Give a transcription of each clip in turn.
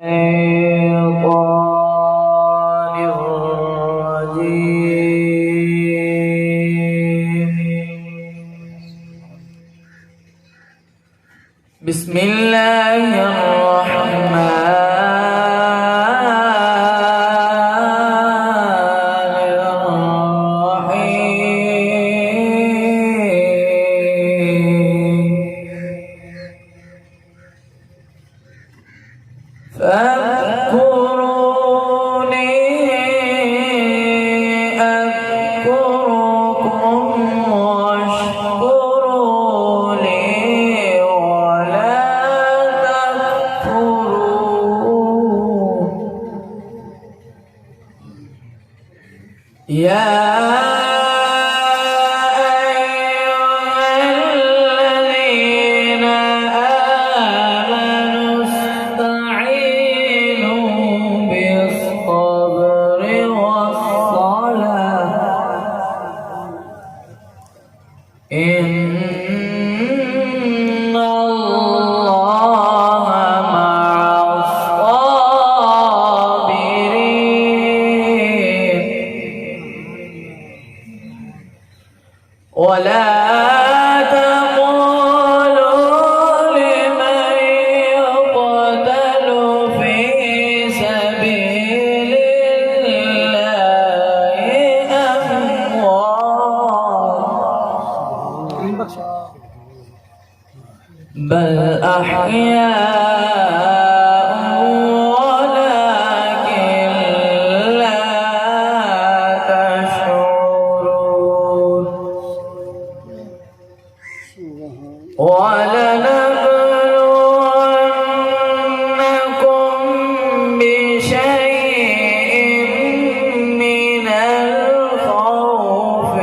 بسم الله الرحمن الرحيم فاذكروني أذكركم واشكروا لي ولا تكفرون يا إن الله مع الصابرين ولا تقولوا لمن يقتل في سبيل الله أموات بل أحياء ولكن لا تشعرون ولنبلونكم بشيء من الخوف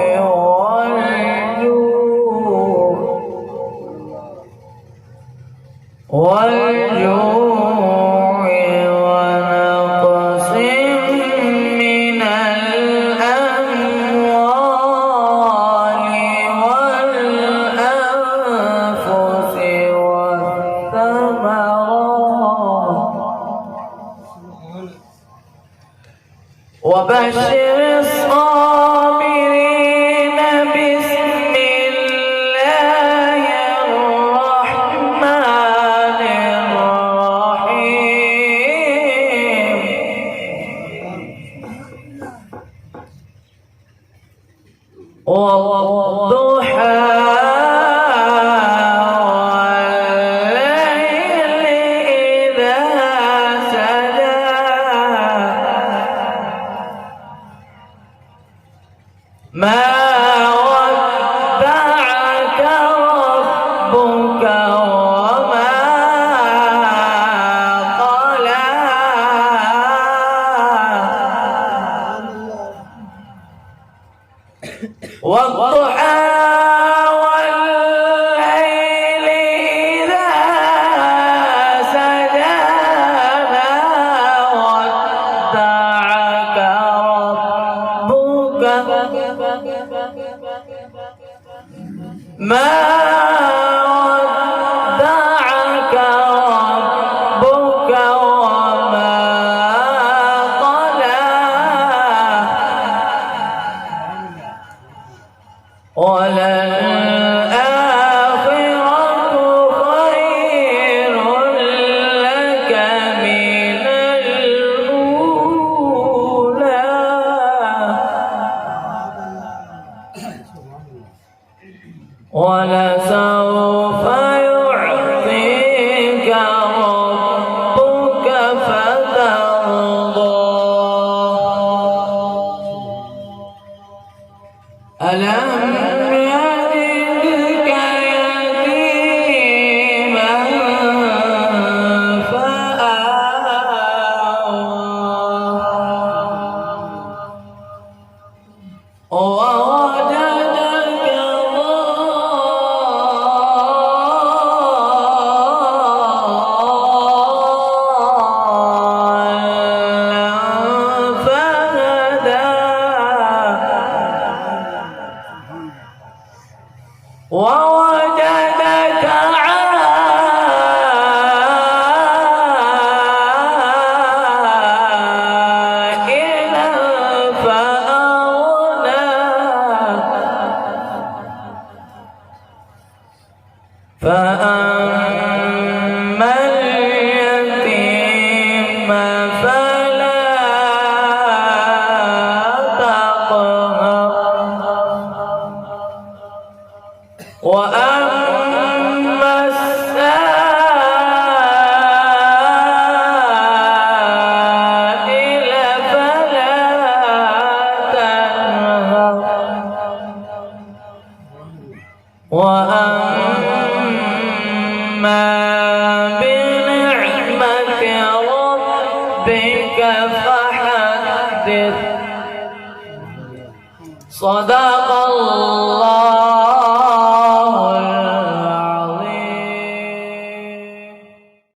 والجوع ونقص من الأموال والأنفس والثمرات وبشر الصابرين بسم الله الرحمن الرحيم والضحى والليل إذا سجى ما ودعك ربك وما قلى والضحى والليل إذا سجى ما ودعك ربك ما ودعك ربك وما قلى وللآخرة خير لك من الأولى ولسوف يعطيك ربك فترضى ألم يجدك يتيما فآوى ووجدك ضالا فهدى ووجدك عائلا ربك فحدث صدق